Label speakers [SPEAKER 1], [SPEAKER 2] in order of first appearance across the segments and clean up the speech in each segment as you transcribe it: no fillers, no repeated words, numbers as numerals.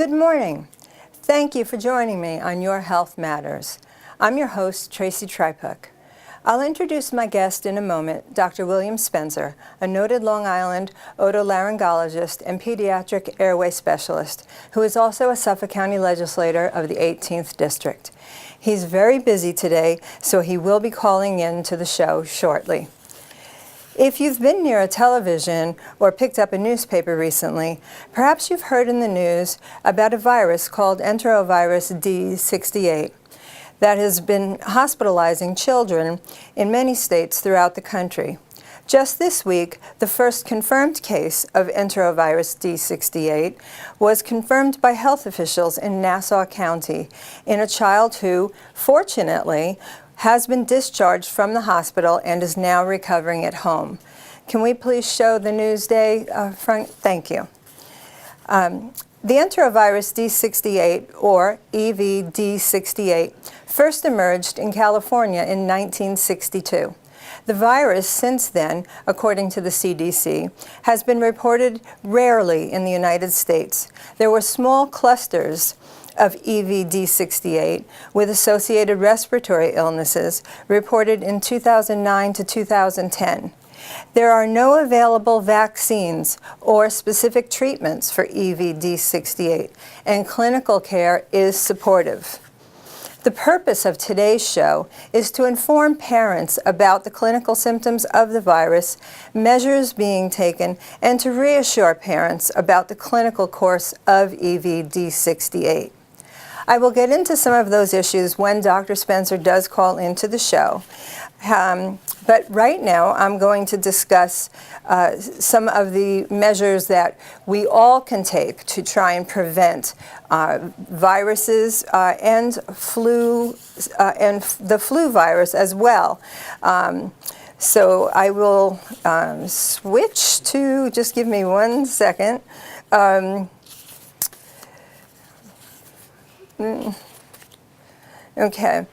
[SPEAKER 1] Good morning. Thank you for joining me on Your Health Matters. I'm your host, Tracy Trypuc. I'll introduce my guest in a moment, Dr. William Spencer, a noted Long Island otolaryngologist and pediatric airway specialist, who is also a Suffolk County legislator of the 18th District. He's very busy today, so he will be calling in to the show shortly. If you've been near a television or picked up a newspaper recently, perhaps you've heard in the news about a virus called Enterovirus D68 that has been hospitalizing children in many states throughout the country. Just this week, the first confirmed case of Enterovirus D68 was confirmed by health officials in Nassau County in a child who, fortunately, has been discharged from the hospital and is now recovering at home. Can we please show the Newsday front? Thank you. The Enterovirus D68, or EVD68, first emerged in California in 1962. The virus since then, according to the CDC, has been reported rarely in the United States. There were small clusters of EVD68 with associated respiratory illnesses reported in 2009 to 2010. There are no available vaccines or specific treatments for EVD68, and clinical care is supportive. The purpose of today's show is to inform parents about the clinical symptoms of the virus, measures being taken, and to reassure parents about the clinical course of EVD68. I will get into some of those issues when Dr. Spencer does call into the show. But right now, I'm going to discuss some of the measures that we all can take to try and prevent viruses and flu and the flu virus as well. So I will switch to, just give me 1 second. Okay.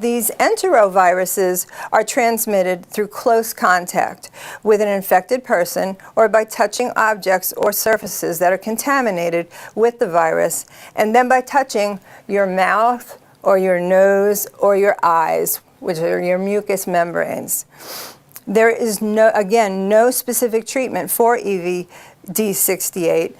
[SPEAKER 1] These enteroviruses are transmitted through close contact with an infected person or by touching objects or surfaces that are contaminated with the virus, and then by touching your mouth or your nose or your eyes, which are your mucous membranes. There is no specific treatment for EVD68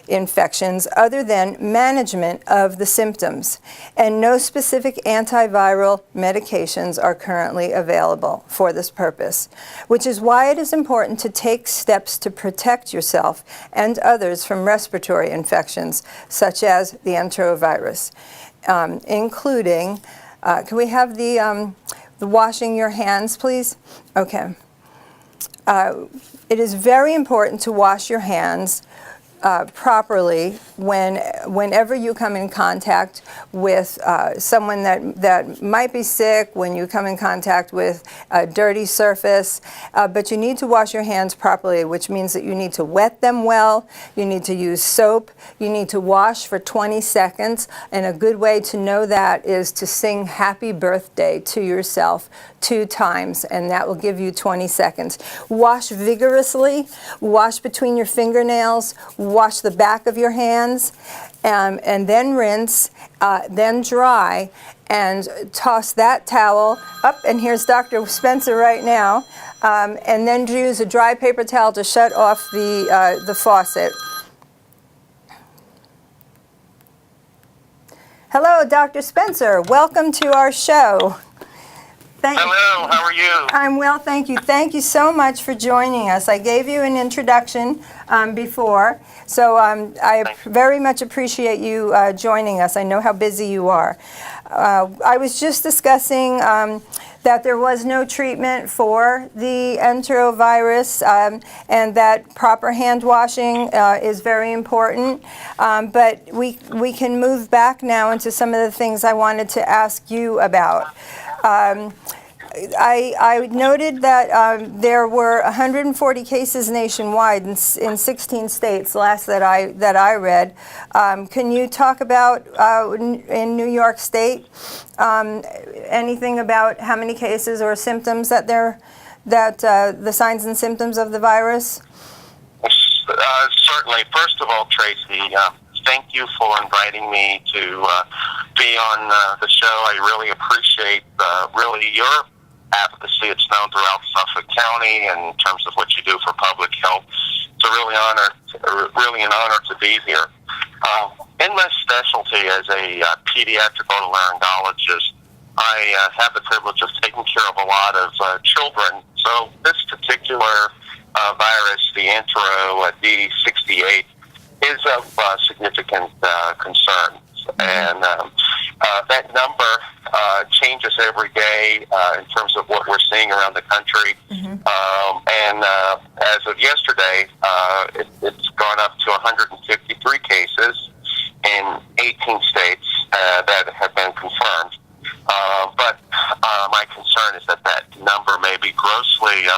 [SPEAKER 1] infections other than management of the symptoms, and no specific antiviral medications are currently available for this purpose, which is why it is important to take steps to protect yourself and others from respiratory infections such as the enterovirus, including, can we have the washing your hands, please? Okay. It is very important to wash your hands properly whenever you come in contact with someone that might be sick, when you come in contact with a dirty surface, but you need to wash your hands properly, which means that you need to wet them well, you need to use soap, you need to wash for 20 seconds, and a good way to know that is to sing happy birthday to yourself 2 times, and that will give you 20 seconds. Wash vigorously, wash between your fingernails, wash the back of your hands, and then rinse, then dry, and toss that towel up, and here's Dr. Spencer right now, and then use a dry paper towel to shut off the faucet. Hello, Dr. Spencer. Welcome to our show.
[SPEAKER 2] Hello, how are you?
[SPEAKER 1] I'm well, thank you. Thank you so much for joining us. I gave you an introduction before, so I very much appreciate you joining us. I know how busy you are. I was just discussing that there was no treatment for the enterovirus, and that proper hand washing is very important. But we can move back now into some of the things I wanted to ask you about. I noted that there were 140 cases nationwide in 16 states, last that I read. Can you talk about in New York State anything about how many cases or symptoms that the signs and symptoms of the virus?
[SPEAKER 2] Certainly. First of all, Tracy, thank you for inviting me to be on the show. I really appreciate really your advocacy. It's known throughout Suffolk County in terms of what you do for public health. It's really an honor to be here. In my specialty as a pediatric otolaryngologist, I have the privilege of taking care of a lot of children. So this particular virus, the Enterovirus D68, is of significant concern. And that number changes every day in terms of what we're seeing around the country. And as of yesterday, it's gone up to 153 cases in 18 states that have been confirmed. But my concern is that that number may be grossly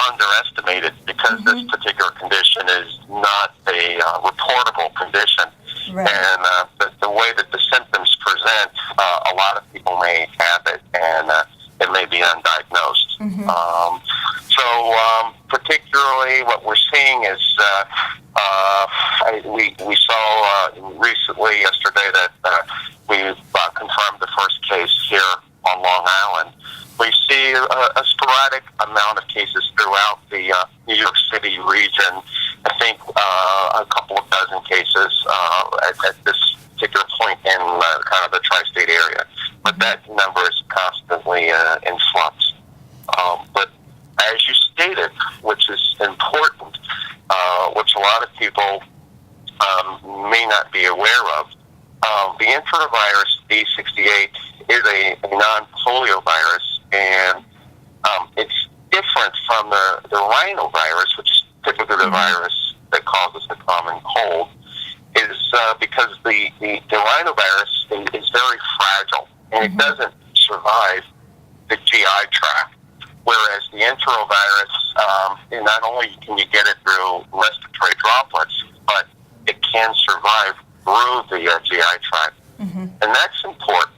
[SPEAKER 2] underestimated because this particular condition is not a reportable condition.
[SPEAKER 1] Right.
[SPEAKER 2] And the way that the symptoms present, a lot of people may have it, and it may be undiagnosed. So particularly what we're seeing is we saw recently yesterday that we've confirmed the first case here on Long Island. We see a sporadic amount of cases throughout the New York City region. I think a couple of dozen cases at this particular point in kind of the tri-state area. But that number is constantly in flux. But as you stated, which is important, which a lot of people may not be aware of, the Enterovirus D68 is a non-polio virus, and it's different from the rhinovirus, which is typically the virus that causes the common cold, is because the rhinovirus is very fragile, and it doesn't survive the GI tract, whereas the enterovirus, not only can you get it through respiratory droplets, but it can survive through the GI tract. And that's important,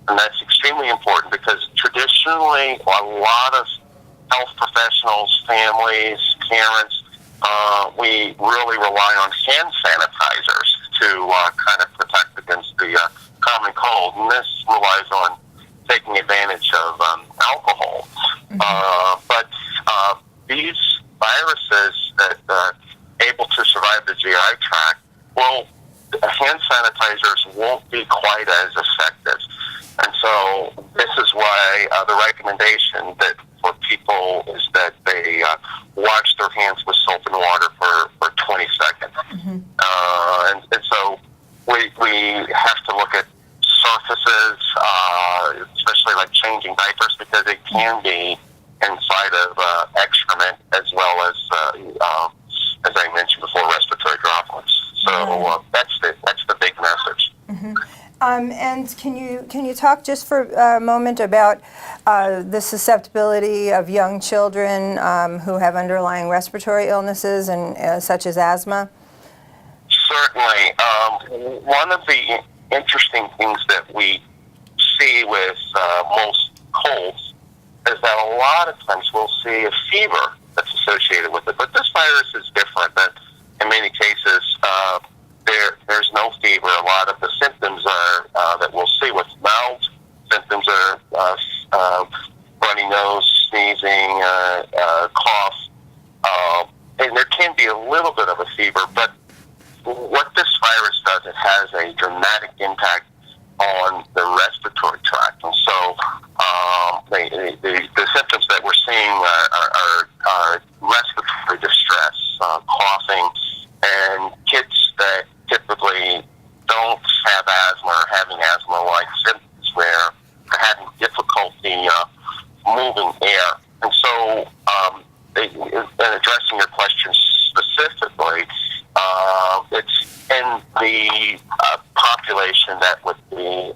[SPEAKER 2] and that's extremely important because traditionally a lot of health professionals, families, parents, we really rely on hand sanitizers to kind of protect against the common cold, and this relies on taking advantage of alcohol. But these viruses that are able to survive the GI tract, well, hand sanitizers won't be quite as effective. And so this is why the recommendation that for people is that they wash their hands with soap and water for 20 seconds. And so we have to look at surfaces, especially like changing diapers, because it can be inside of excrement as well as I mentioned before, respiratory droplets. So that's the big message.
[SPEAKER 1] And can you talk just for a moment about the susceptibility of young children who have underlying respiratory illnesses and such as asthma?
[SPEAKER 2] Certainly. One of the interesting things that we see with most colds is that a lot of times we'll see a fever that's associated with it. But this virus is different. That in many cases there's no fever. A lot of the symptoms are that we'll see with mild symptoms are runny nose, sneezing, cough, and there can be a little bit of a fever. But what this virus does, it has a dramatic impact on the respiratory tract, and so the symptoms that we're seeing are respiratory distress, coughing, and kids that typically don't have asthma or having asthma-like symptoms where they're having difficulty moving air. And so, in addressing your question specifically, it's in the population that would be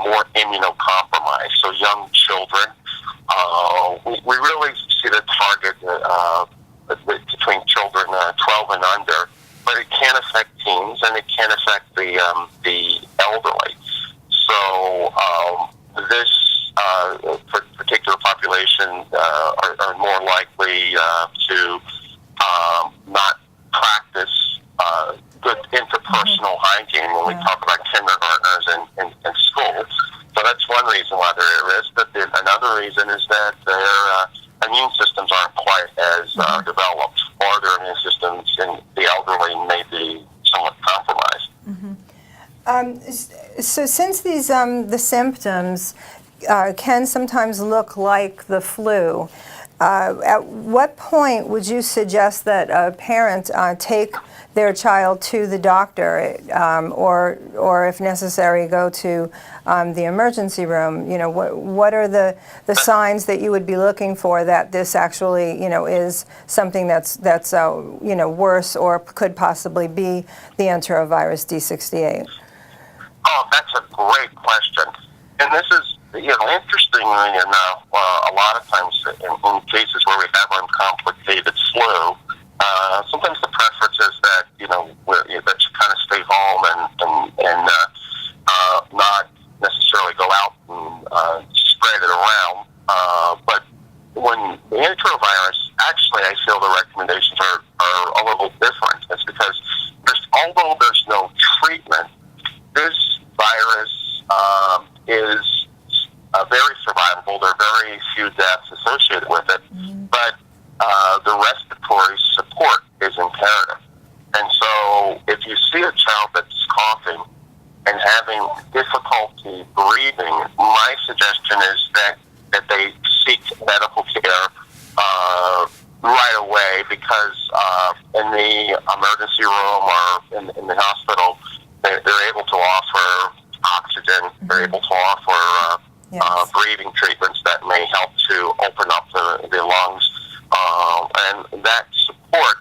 [SPEAKER 2] more immunocompromised, so young children. We really see the target between children 12 and under, but it can affect teens and it can affect the elderly. So this particular population are more likely to not practice personal hygiene when we talk about kindergartners and school. So that's one reason why they're at risk. But another reason is that their immune systems aren't quite as developed, or their immune systems in the elderly may be somewhat compromised.
[SPEAKER 1] So since these the symptoms can sometimes look like the flu, at what point would you suggest that a parent take their child to the doctor, or if necessary, go to the emergency room? You know, what are the signs that you would be looking for that this actually, you know, is something that's you know, worse or could possibly be the Enterovirus D68?
[SPEAKER 2] Oh, that's a great question. And this is, you know, interestingly enough, a lot of times in cases where we have uncomplicated flu, sometimes the preference is that, you know, that you kind of stay home and not necessarily go out and spread it around. But when the enterovirus, actually, I feel the recommendations are a little different. It's because although there's no treatment, this virus is very survivable. There are very few deaths associated with it, but the respiratory support is imperative. And so if you see a child that's coughing and having difficulty breathing, my suggestion is that they seek medical care right away, because in the emergency room or in the hospital, they're able to offer oxygen. They're able to offer breathing treatments that may help to open up the lungs. And that support,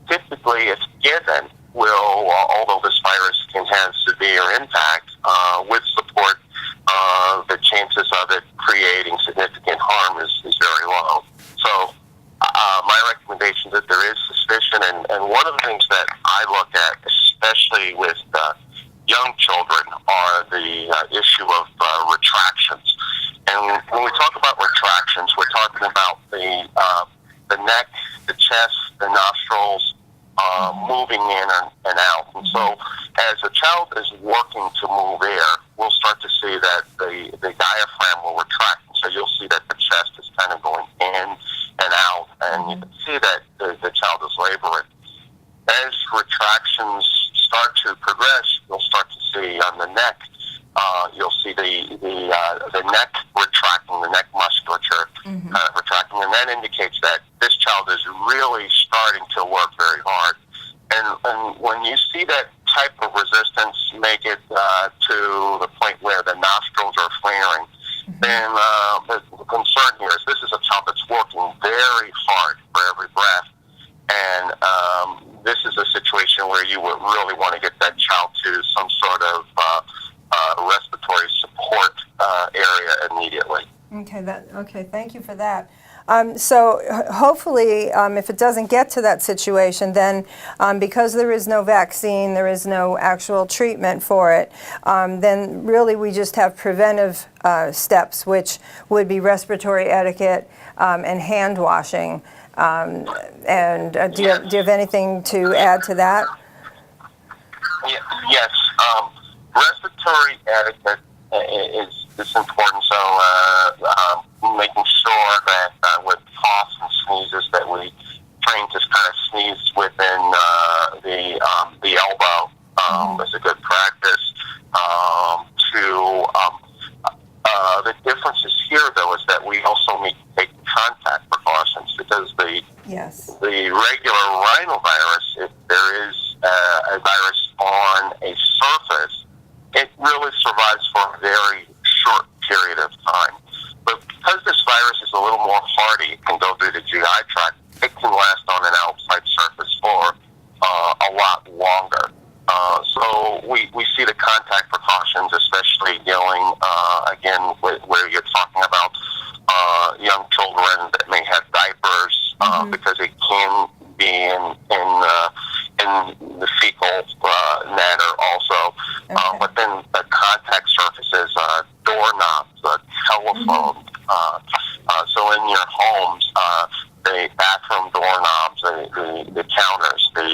[SPEAKER 2] typically, if given, will, although this virus can have severe impact, with support, the chances of it creating significant harm is very low. So my recommendation is that there is suspicion, and one of the things that I look at, especially with young children, are the issue of retractions. And when we talk about retractions, we're talking about the neck, the chest, the nostrils moving in and out. And so as a child is working to move air, we'll start to see that the diaphragm will retract. And so you'll see that the chest is kind of going in and out, and you can see that the child is laboring. As retractions start to progress, you'll start to see on the neck, you'll see the neck retracting, the neck musculature retracting, and that indicates that this child is really starting to work very hard. And when you see that type of resistance make it to the point where the nostrils are flaring, then the concern here is this is a child that's working very hard for every breath. And this is a situation where you would really want to get that child to some sort of respiratory support area immediately.
[SPEAKER 1] Okay, thank you for that. So hopefully, if it doesn't get to that situation, then because there is no vaccine, there is no actual treatment for it, then really we just have preventive steps, which would be respiratory etiquette and hand washing. And do you have anything to add to that?
[SPEAKER 2] Yes. Respiratory etiquette is important. So making sure that with coughs and sneezes that we train to kind of sneeze within the elbow is a good practice. The differences here, though, is that we also need to take contact precautions, because the regular rhinovirus, if there is a virus on a surface, it really survives for a very short period of time. But because this virus is a little more hardy, it can go through the GI tract, it can last on an outside surface for a lot longer. So we see the contact precautions, especially dealing, again, where you're talking about young children that may have diapers, because it can be in the fecal matter also. But then the contact surfaces, doorknobs, telephone. So in your homes, the bathroom doorknobs, the counters, the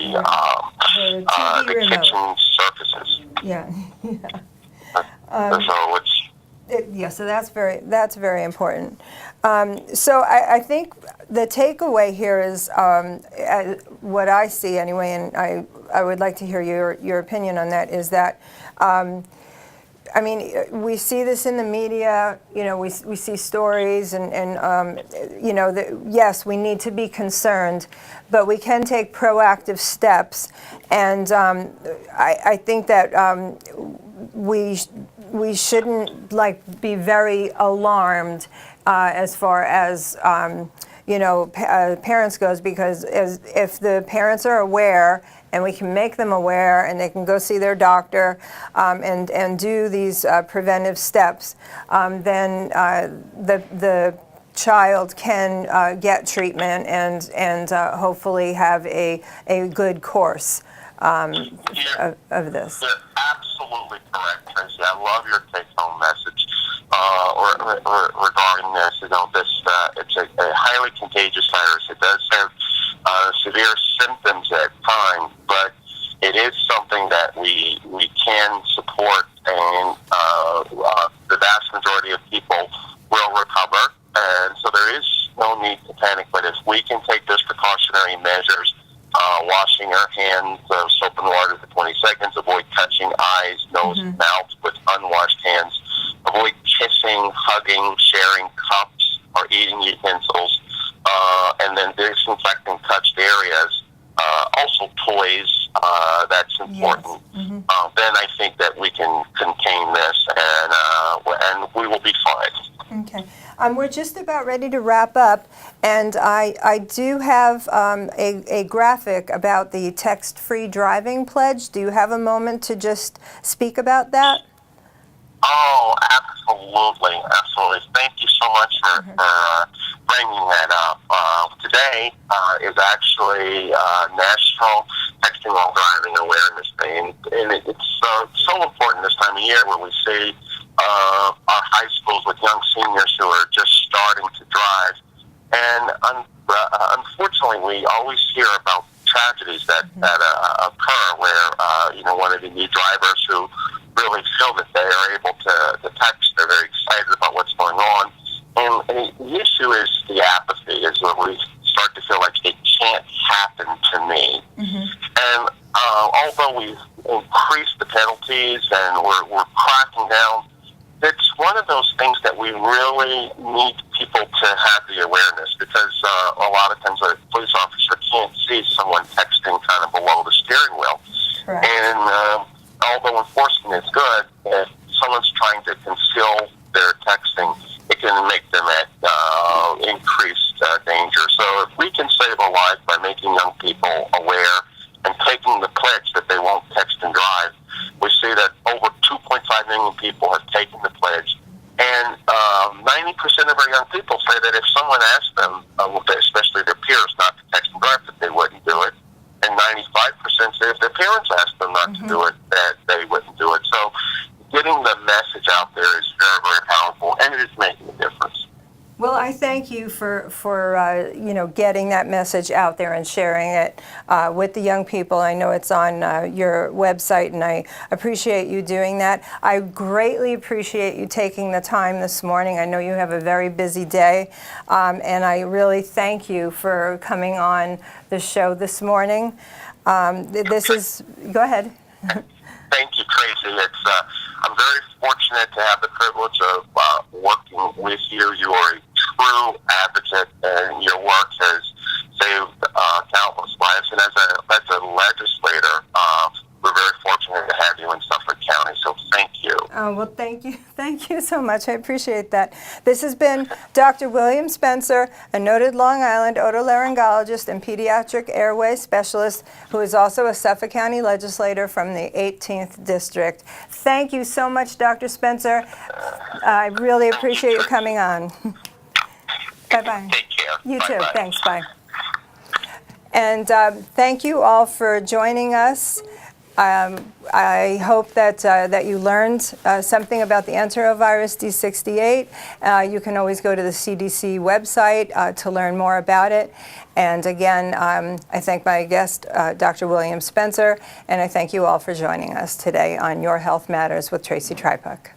[SPEAKER 2] kitchen surfaces.
[SPEAKER 1] Yeah.
[SPEAKER 2] So it's
[SPEAKER 1] Yeah, so that's very important. So I think the takeaway here is what I see anyway, and I would like to hear your opinion on that. Is that I mean, we see this in the media. You know, we see stories, and you know, yes, we need to be concerned, but we can take proactive steps, and I think that we shouldn't be very alarmed as far as you know, parents goes, because if the parents are aware and we can make them aware and they can go see their doctor and do these preventive steps, then the child can get treatment and hopefully have a good course of this.
[SPEAKER 2] You're absolutely correct, Tracy. I love your take-home message regarding this. You know, it's a highly contagious virus. It does have severe symptoms at times, but it is something that we can support, and the vast majority of people will recover. And so there is no need to panic. But if we can take those precautionary measures, washing our hands, soap and water for 20 seconds, avoid touching eyes, nose, and mouth with unwashed hands, avoid kissing, hugging, sharing cups or eating utensils, and then disinfecting touched areas, also toys, that's important.
[SPEAKER 1] Yes.
[SPEAKER 2] Then I think that we can contain this, and we will be fine.
[SPEAKER 1] Okay. We're just about ready to wrap up, and I do have a graphic about the text-free driving pledge. Do you have a moment to just speak about that?
[SPEAKER 2] Oh, absolutely, absolutely. Thank you so much for bringing that up. Today is actually National Texting While Driving Awareness Day, and it's so important this time of year when we see our high schools with young seniors who are just starting to drive. And unfortunately, we always hear about tragedies that occur where, you know, one of the new drivers who really feel that they are able to text, they're very excited about what's going on. And the issue is the apathy, is when we start to feel like it can't happen to me. And although we've increased the penalties and we're cracking down, it's one of those things that we really need people to have the awareness, because a lot of times a police officer can't see someone texting kind of below the steering wheel.
[SPEAKER 1] Correct.
[SPEAKER 2] And although enforcement is good, if someone's trying to conceal their texting, it can make them at increased danger. So if we can save a life by making young people aware and taking the pledge that they won't text and drive, we see that over 2.5 million people have taken the pledge. And 90% of our young people say that if someone asked them, especially their peers, not to text and drive, that they wouldn't do it. And 95% say if their parents asked them not to do it, that they wouldn't do it. So getting the message out there is very, very powerful, and it is making a difference.
[SPEAKER 1] Well, I thank you for you know, getting that message out there and sharing it with the young people. I know it's on your website, and I appreciate you doing that. I greatly appreciate you taking the time this morning. I know you have a very busy day, and I really thank you for coming on the show this morning. This is, go ahead.
[SPEAKER 2] Thank you, Tracy. I'm very fortunate to have the privilege of working with you. You are a true advocate, and your work has saved countless lives. And as a legislator, we're very fortunate to have you in Suffolk County. So thank you.
[SPEAKER 1] Oh, well, thank you. Thank you so much. I appreciate that. This has been Dr. William Spencer, a noted Long Island otolaryngologist and pediatric airway specialist, who is also a Suffolk County legislator from the 18th District. Thank you so much, Dr. Spencer. I really appreciate you coming on. Bye-bye.
[SPEAKER 2] Take care.
[SPEAKER 1] You too.
[SPEAKER 2] Bye-bye.
[SPEAKER 1] Thanks. Bye. And thank you all for joining us. I hope that you learned something about the Enterovirus D68. You can always go to the CDC website to learn more about it. And again, I thank my guest, Dr. William Spencer, and I thank you all for joining us today on Your Health Matters with Tracy Trypuc.